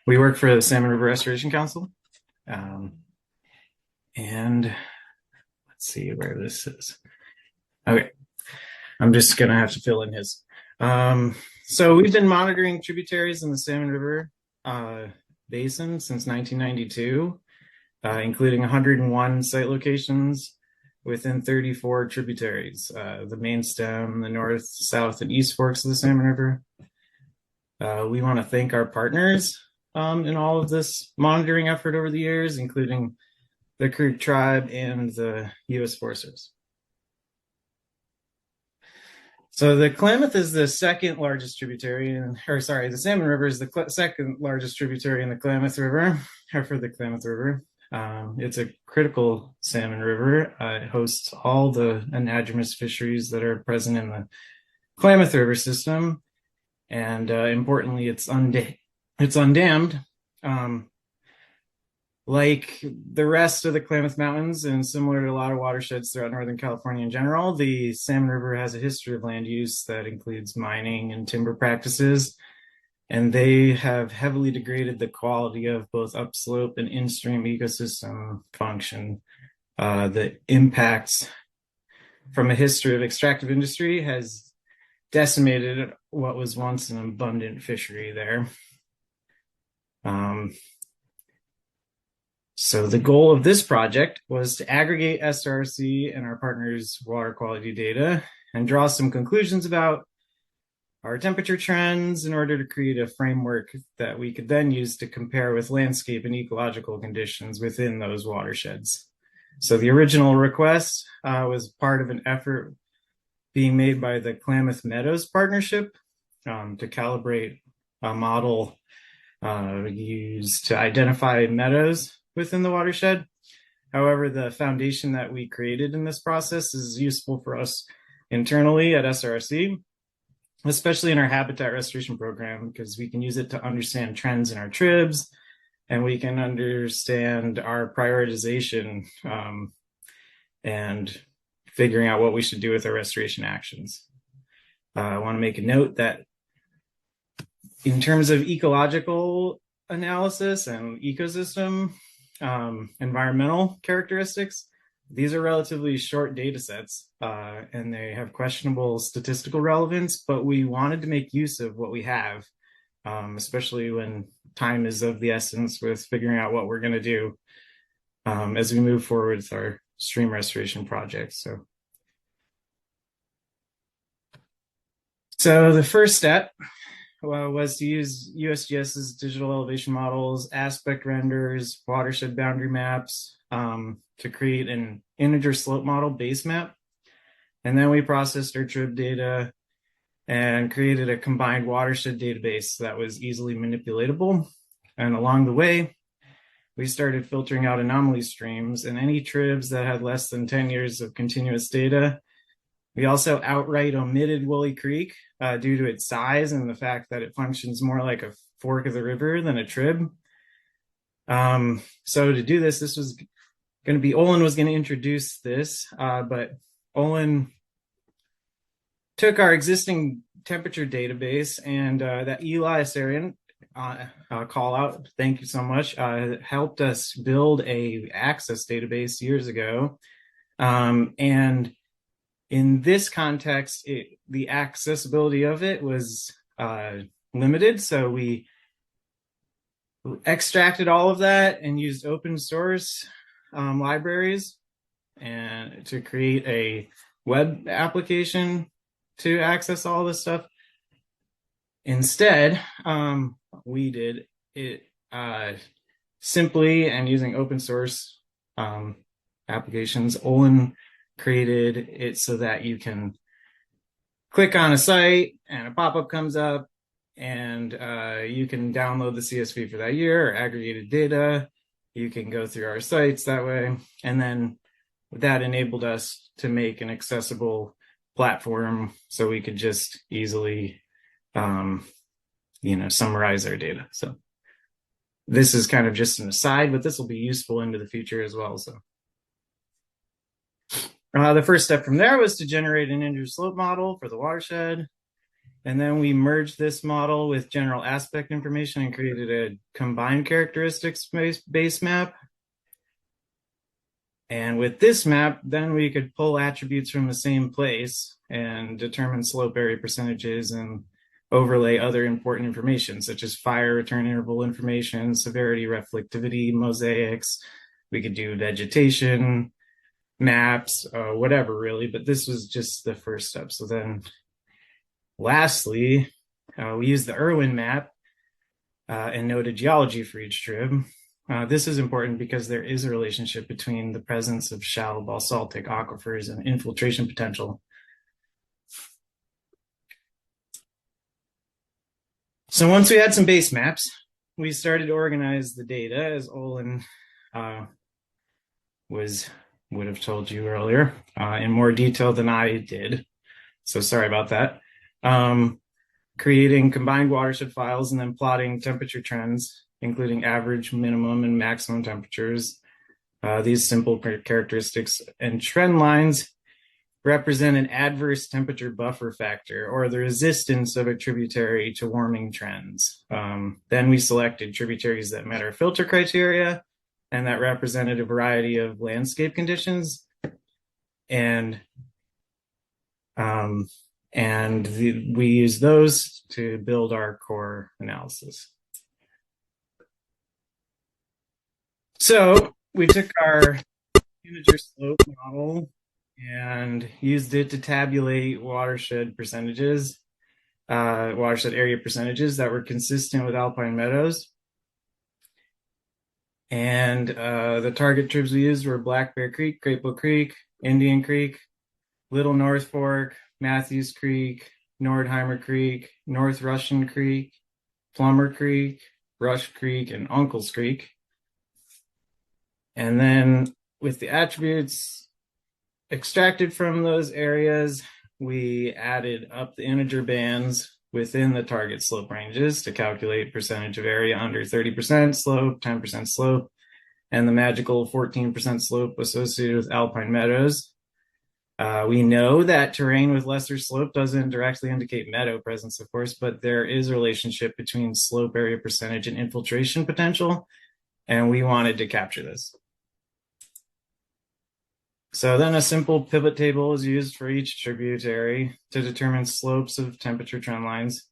We work for the Salmon River Restoration Council. And let's see where this is. Okay, I'm just gonna have to fill in his. So we've been monitoring tributaries in the Salmon River Basin since 1992, including 101 site locations within 34 tributaries, the main stem, the north, south, and east forks of the Salmon River. We want to thank our partners in all of this monitoring effort over the years, including the Creek Tribe and the U.S. Forest Service. So the Klamath is the second largest tributary, the Salmon River is the second largest tributary in the Klamath River, or for the Klamath River. It's a critical salmon river. It hosts all the anadromous fisheries that are present in the Klamath River system. And importantly, it's undammed. Like the rest of the Klamath Mountains and similar to a lot of watersheds throughout Northern California in general, the Salmon River has a history of land use that includes mining and timber practices, and they have heavily degraded the quality of both upslope and instream ecosystem function. The impacts from a history of extractive industry has decimated what was once an abundant fishery there. So the goal of this project was to aggregate SRC and our partners' water quality data and draw some conclusions about our temperature trends in order to create a framework that we could then use to compare with landscape and ecological conditions within those watersheds. So the original request was part of an effort being made by the Klamath Meadows Partnership to calibrate a model used to identify meadows within the watershed. However, the foundation that we created in this process is useful for us internally at SRC, especially in our habitat restoration program, because we can use it to understand trends in our tribs, and we can understand our prioritization and figuring out what we should do with our restoration actions. I want to make a note that in terms of ecological analysis and ecosystem environmental characteristics, these are relatively short data sets and they have questionable statistical relevance, but we wanted to make use of what we have, especially when time is of the essence with figuring out what we're going to do as we move forward with our stream restoration project. So the first step was to use USGS's digital elevation models, aspect renders, watershed boundary maps to create an integer slope model base map. And then we processed our trib data and created a combined watershed database that was easily manipulatable. And along the way, we started filtering out anomaly streams and any tribs that had less than 10 years of continuous data. We also outright omitted Woolly Creek due to its size and the fact that it functions more like a fork of the river than a trib. So to do this, this was going to be, Olin was going to introduce this, but Olin took our existing temperature database and that Eli Sarian call out, thank you so much, helped us build a access database years ago. And in this context, the accessibility of it was limited. So we extracted all of that and used open source libraries and to create a web application to access all this stuff. Instead, we did it simply and using open source applications. Olin created it so that you can click on a site and a pop-up comes up and you can download the CSV for that year or aggregated data. You can go through our sites that way. And then that enabled us to make an accessible platform so we could just easily summarize our data. So this is kind of just an aside, but this will be useful into the future as well. So the first step from there was to generate an integer slope model for the watershed. And then we merged this model with general aspect information and created a combined characteristics base map. And with this map, then we could pull attributes from the same place and determine slope area percentages and overlay other important information, such as fire return interval information, severity, reflectivity, mosaics. We could do vegetation, maps, whatever really, but this was just the first step. So then lastly, we used the Irwin map and noted geology for each trib. This is important because there is a relationship between the presence of shallow basaltic aquifers and infiltration potential. So once we had some base maps, we started to organize the data, as Olin would have told you earlier, in more detail than I did. So sorry about that. Creating combined watershed files and then plotting temperature trends, including average, minimum, and maximum temperatures. These simple characteristics and trend lines represent an adverse temperature buffer factor, or the resistance of a tributary to warming trends. Then we selected tributaries that met our filter criteria and that represented a variety of landscape conditions. And we use those to build our core analysis. So we took our integer slope model and used it to tabulate watershed percentages, watershed area percentages that were consistent with alpine meadows. And the target tribs we used were Black Bear Creek, Crapo Creek, Indian Creek, Little North Fork, Matthews Creek, Nordheimer Creek, North Russian Creek, Plummer Creek, Rush Creek, and Uncle's Creek. And then with the attributes extracted from those areas, we added up the integer bands within the target slope ranges to calculate percentage of area under 30% slope, 10% slope, and the magical 14% slope associated with alpine meadows. We know that terrain with lesser slope doesn't directly indicate meadow presence, of course, but there is a relationship between slope area percentage and infiltration potential, and we wanted to capture this. So then a simple pivot table is used for each tributary to determine slopes of temperature trend lines,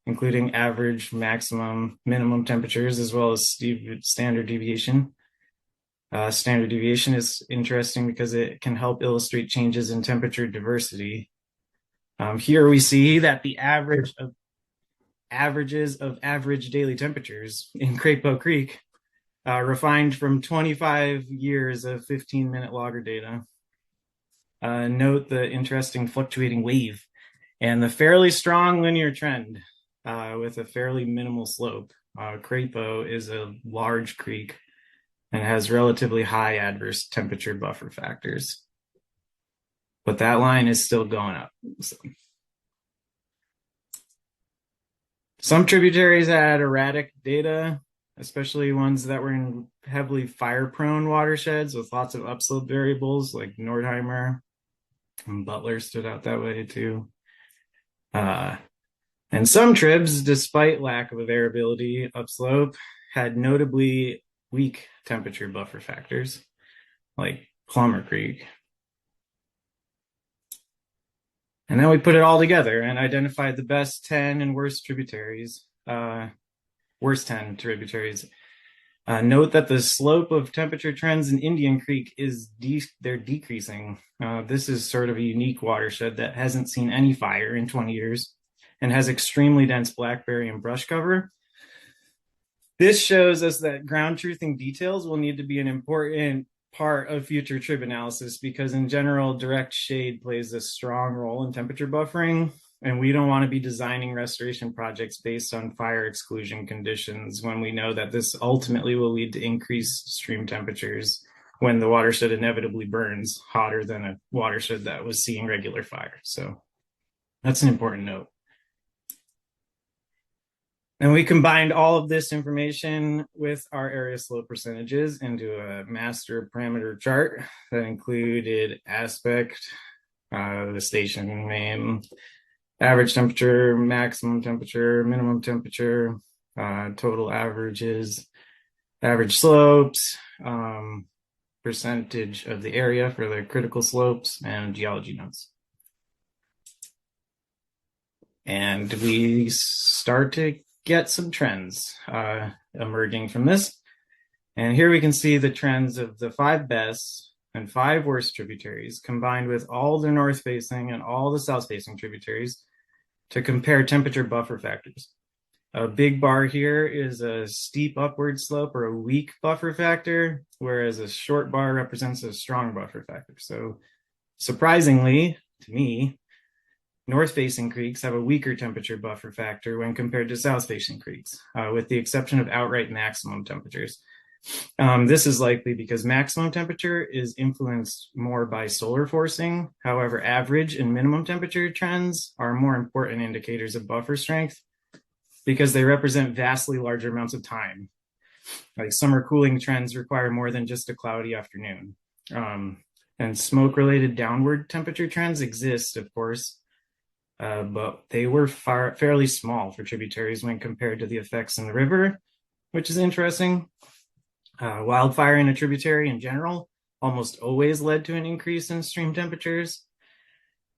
including average, maximum, minimum temperatures, as well as standard deviation. Standard deviation is interesting because it can help illustrate changes in temperature diversity. Here we see that the averages of average daily temperatures in Crapo Creek refined from 25 years of 15-minute logger data. Note the interesting fluctuating wave and the fairly strong linear trend with a fairly minimal slope. Crapo is a large creek and has relatively high adverse temperature buffer factors. But that line is still going up. So. Some tributaries had erratic data, especially ones that were in heavily fire-prone watersheds with lots of upslope variables like Nordheimer and Butler stood out that way too. And some tribs, despite lack of variability upslope, had notably weak temperature buffer factors like Plummer Creek. And then we put it all together and identified the best 10 and worst tributaries, worst 10 tributaries. Note that the slope of temperature trends in Indian Creek they're decreasing. This is sort of a unique watershed that hasn't seen any fire in 20 years and has extremely dense blackberry and brush cover. This shows us that ground truthing details will need to be an important part of future trib analysis because in general, direct shade plays a strong role in temperature buffering, and we don't want to be designing restoration projects based on fire exclusion conditions when we know that this ultimately will lead to increased stream temperatures when the watershed inevitably burns hotter than a watershed that was seeing regular fire. So that's an important note. And we combined all of this information with our area slope percentages into a master parameter chart that included aspect, the station name, average temperature, maximum temperature, minimum temperature, total averages, average slopes, percentage of the area for the critical slopes, and geology notes. And we start to get some trends emerging from this. And here we can see the trends of the 5 best and 5 worst tributaries combined with all the north facing and all the south facing tributaries to compare temperature buffer factors. A big bar here is a steep upward slope or a weak buffer factor, whereas a short bar represents a strong buffer factor. So surprisingly to me, north-facing creeks have a weaker temperature buffer factor when compared to south-facing creeks, with the exception of outright maximum temperatures. This is likely because maximum temperature is influenced more by solar forcing. However, average and minimum temperature trends are more important indicators of buffer strength because they represent vastly larger amounts of time. Like summer cooling trends require more than just a cloudy afternoon. And smoke-related downward temperature trends exist, of course, but they were fairly small for tributaries when compared to the effects in the river, which is interesting. Wildfire in a tributary in general almost always led to an increase in stream temperatures,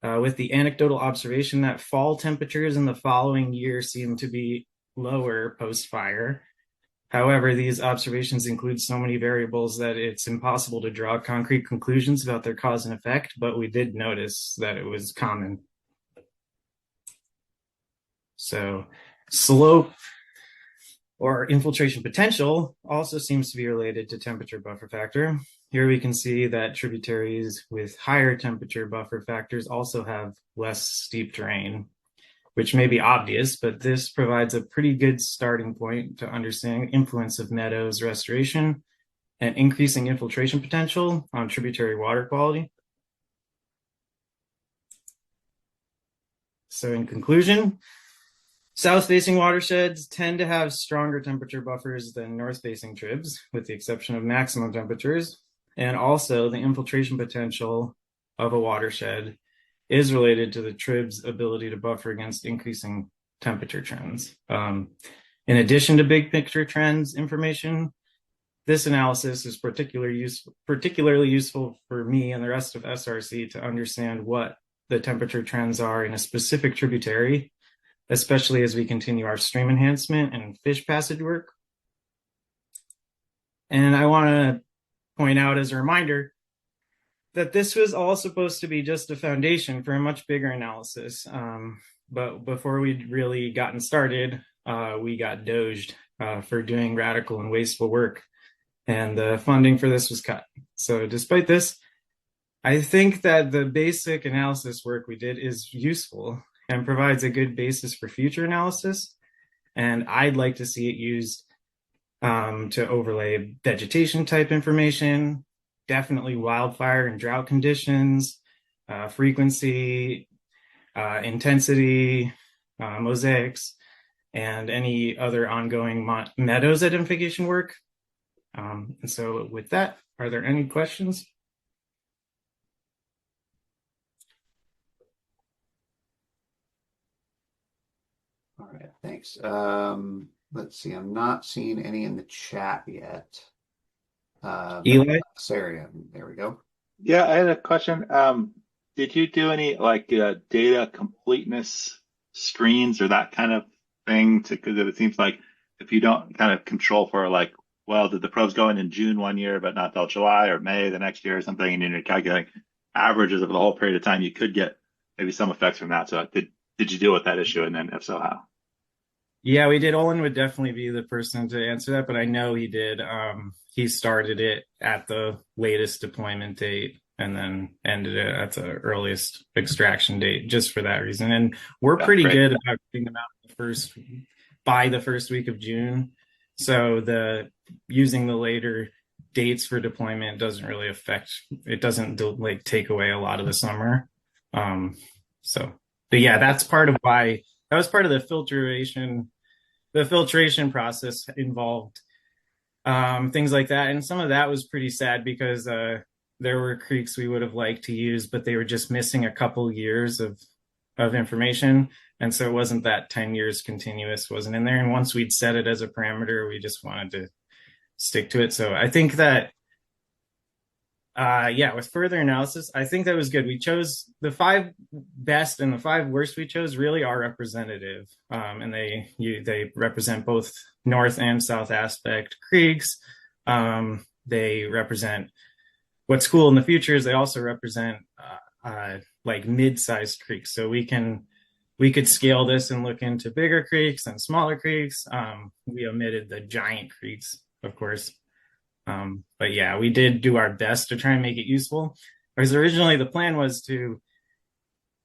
with the anecdotal observation that fall temperatures in the following year seem to be lower post-fire. However, these observations include so many variables that it's impossible to draw concrete conclusions about their cause and effect, but we did notice that it was common. So slope or infiltration potential also seems to be related to temperature buffer factor. Here we can see that tributaries with higher temperature buffer factors also have less steep terrain, which may be obvious, but this provides a pretty good starting point to understanding the influence of meadows restoration and increasing infiltration potential on tributary water quality. So in conclusion, south-facing watersheds tend to have stronger temperature buffers than north-facing tribs, with the exception of maximum temperatures. And also the infiltration potential of a watershed is related to the trib's ability to buffer against increasing temperature trends. In addition to big picture trends information, this analysis is particularly useful for me and the rest of SRC to understand what the temperature trends are in a specific tributary, especially as we continue our stream enhancement and fish passage work. And I want to point out as a reminder that this was all supposed to be just a foundation for a much bigger analysis. But before we'd really gotten started, we got Dosched for doing radical and wasteful work, and the funding for this was cut. So despite this, I think that the basic analysis work we did is useful and provides a good basis for future analysis. And I'd like to see it used to overlay vegetation type information, definitely wildfire and drought conditions, frequency, intensity, mosaics, and any other ongoing meadows identification work. And so with that, are there any questions? All right, thanks. Let's see, I'm not seeing any in the chat yet. Eli? Sarah, there we go. Yeah, I had a question. Did you do any like data completeness screens or that kind of thing? Because it seems like if you don't kind of control for like, well, did the probes go in June one year, but not till July or May the next year or something, and you're calculating averages over the whole period of time, you could get maybe some effects from that. So did you deal with that issue? And then if so, how? Yeah, we did. Olin would definitely be the person to answer that, but I know he did. He started it at the latest deployment date and then ended it at the earliest extraction date, just for that reason. And we're pretty good about getting them out by the first week of June. So using the later dates for deployment doesn't really it doesn't like take away a lot of the summer. But yeah, that's part of why that was part of the filtration. The filtration process involved things like that. And some of that was pretty sad because there were creeks we would have liked to use, but they were just missing a couple years of of information. And so it wasn't that 10 years continuous wasn't in there. And once we'd set it as a parameter, we just wanted to stick to it. So I think that, with further analysis, I think that was good. We chose the 5 best and the 5 worst we chose really are representative. And they represent both north and south aspect creeks. They represent what's cool in the future is they also represent like mid-sized creeks. So we could scale this and look into bigger creeks and smaller creeks. We omitted the giant creeks, of course. But yeah, we did do our best to try and make it useful. Because originally the plan was to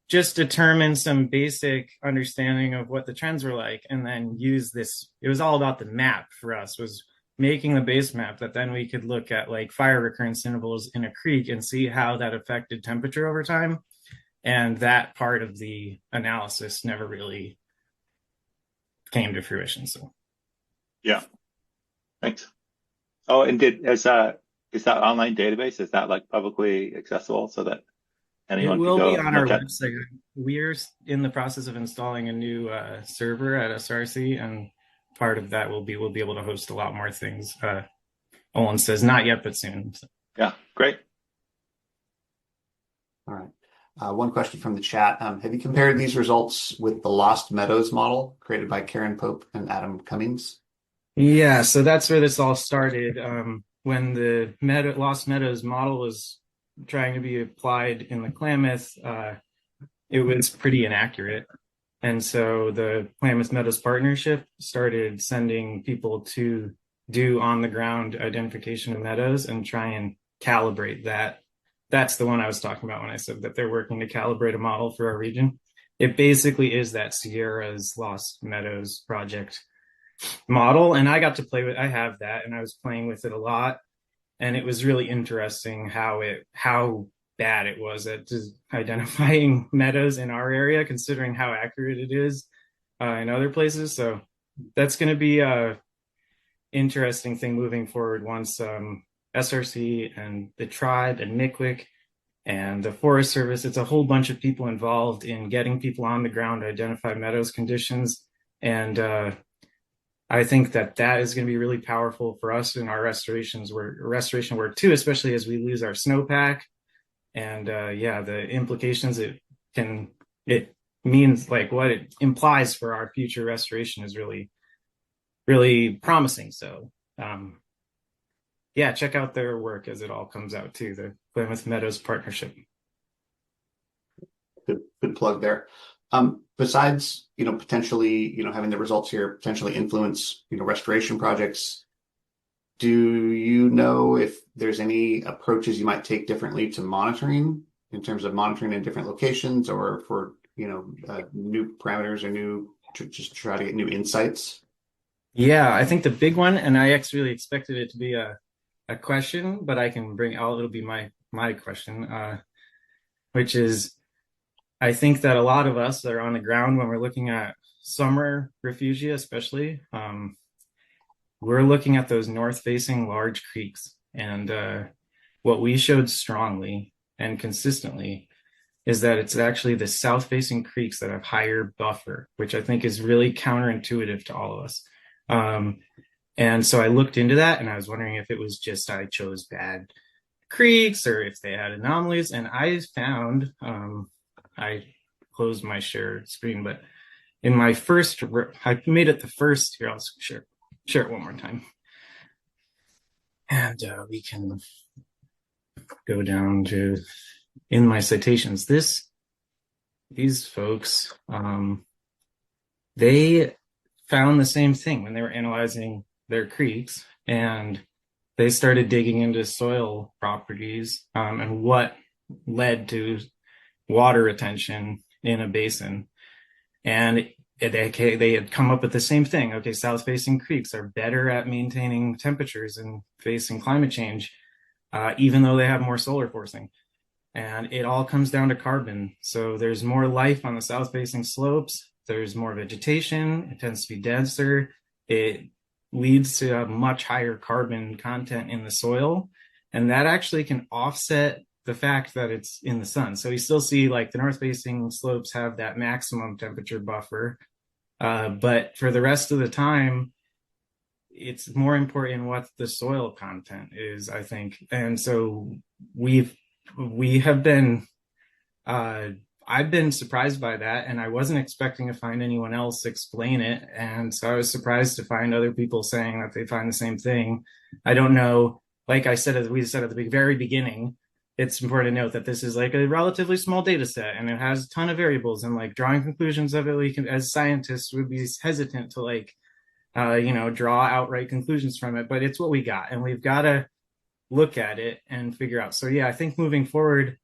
just determine some basic understanding of what the trends were like and then use this. It was all about the map for us, was making the base map that then we could look at like fire recurrence intervals in a creek and see how that affected temperature over time. And that part of the analysis never really came to fruition. So Yeah, thanks. Oh, and is that online database? Is that like publicly accessible so that anyone it will can go be on our look at? website. We're in the process of installing a new server at SRC, and part of that will be we'll be able to host a lot more things. Olin says not yet, but soon. So. Yeah, great. All right. One question from the chat. Have you compared these results with the Lost Meadows model created by Karen Pope and Adam Cummings? Yeah, so that's where this all started. When the Lost Meadows model was trying to be applied in the Klamath, it was pretty inaccurate. And so the Klamath Meadows Partnership started sending people to do on-the-ground identification of meadows and try and calibrate that. That's the one I was talking about when I said that they're working to calibrate a model for our region. It basically is that Sierra's Lost Meadows project model. And I got to play with, I have that, and I was playing with it a lot. And it was really interesting how bad it was at just identifying meadows in our area, considering how accurate it is in other places. So that's going to be a interesting thing moving forward once SRC and the tribe and NICWIC and the Forest Service, it's a whole bunch of people involved in getting people on the ground to identify meadows conditions. And I think that is going to be really powerful for us in our restoration work too, especially as we lose our snowpack. And the implications it means, like what it implies for our future restoration is really, really promising. So check out their work as it all comes out too, the Klamath Meadows Partnership. Good plug there. Besides, potentially, having the results here potentially influence, restoration projects, do you know if there's any approaches you might take differently to monitoring in terms of monitoring in different locations or for, new parameters or just try to get new insights? Yeah, I think the big one, and I actually really expected it to be a question, but it'll be my question, which is, I think that a lot of us that are on the ground when we're looking at summer refugia, especially, we're looking at those north-facing large creeks. And what we showed strongly and consistently is that it's actually the south-facing creeks that have higher buffer, which I think is really counterintuitive to all of us. And so I looked into that and I was wondering if it was just I chose bad creeks or if they had anomalies. And I found, I closed my share screen, but in my first, I made it the first, here, I'll share it one more time. And we can go down to, in my citations, these folks, they found the same thing when they were analyzing their creeks, and they started digging into soil properties and what led to water retention in a basin. And they had come up with the same thing. Okay, south-facing creeks are better at maintaining temperatures and facing climate change, even though they have more solar forcing. And it all comes down to carbon. So there's more life on the south-facing slopes. There's more vegetation. It tends to be denser. It leads to a much higher carbon content in the soil. And that actually can offset the fact that it's in the sun. So we still see like the north facing slopes have that maximum temperature buffer. But for the rest of the time, it's more important what the soil content is, I think. And so we have been, I've been surprised by that, and I wasn't expecting to find anyone else explain it. And so I was surprised to find other people saying that they find the same thing. I don't know. Like I said, as we said at the very beginning, it's important to note that this is like a relatively small data set, and it has a ton of variables, and like drawing conclusions of it, we can, as scientists, would be hesitant to like, draw outright conclusions from it, but it's what we got, and we've got to look at it and figure out. So yeah, I think moving forward,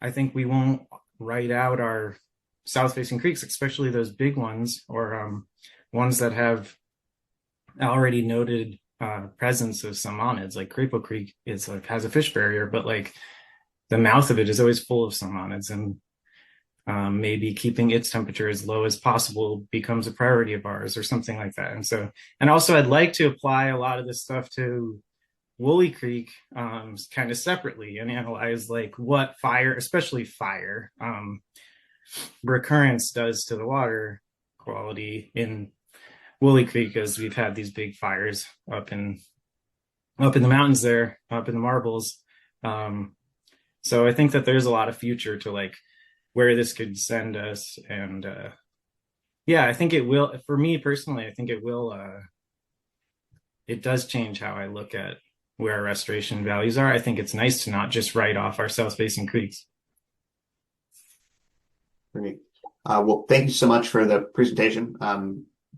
I think we won't write out our south facing creeks, especially those big ones, or ones that have already noted presence of salmonids. Like Crapo Creek is like has a fish barrier, but like the mouth of it is always full of salmonids, and maybe keeping its temperature as low as possible becomes a priority of ours, or something like that. And so, and also I'd like to apply a lot of this stuff to Woolly Creek kind of separately, and analyze like what fire, especially fire recurrence, does to the water quality in Woolly Creek, as we've had these big fires up in the mountains there, up in the marbles. So I think that there's a lot of future to like where this could send us. And yeah, I think it will, for me personally, I think it will, it does change how I look at where our restoration values are. I think it's nice to not just write off our south facing creeks. Great. Well, thank you so much for the presentation.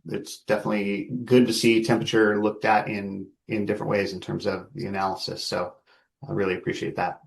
It's definitely good to see temperature looked at in different ways in terms of the analysis. So I really appreciate that.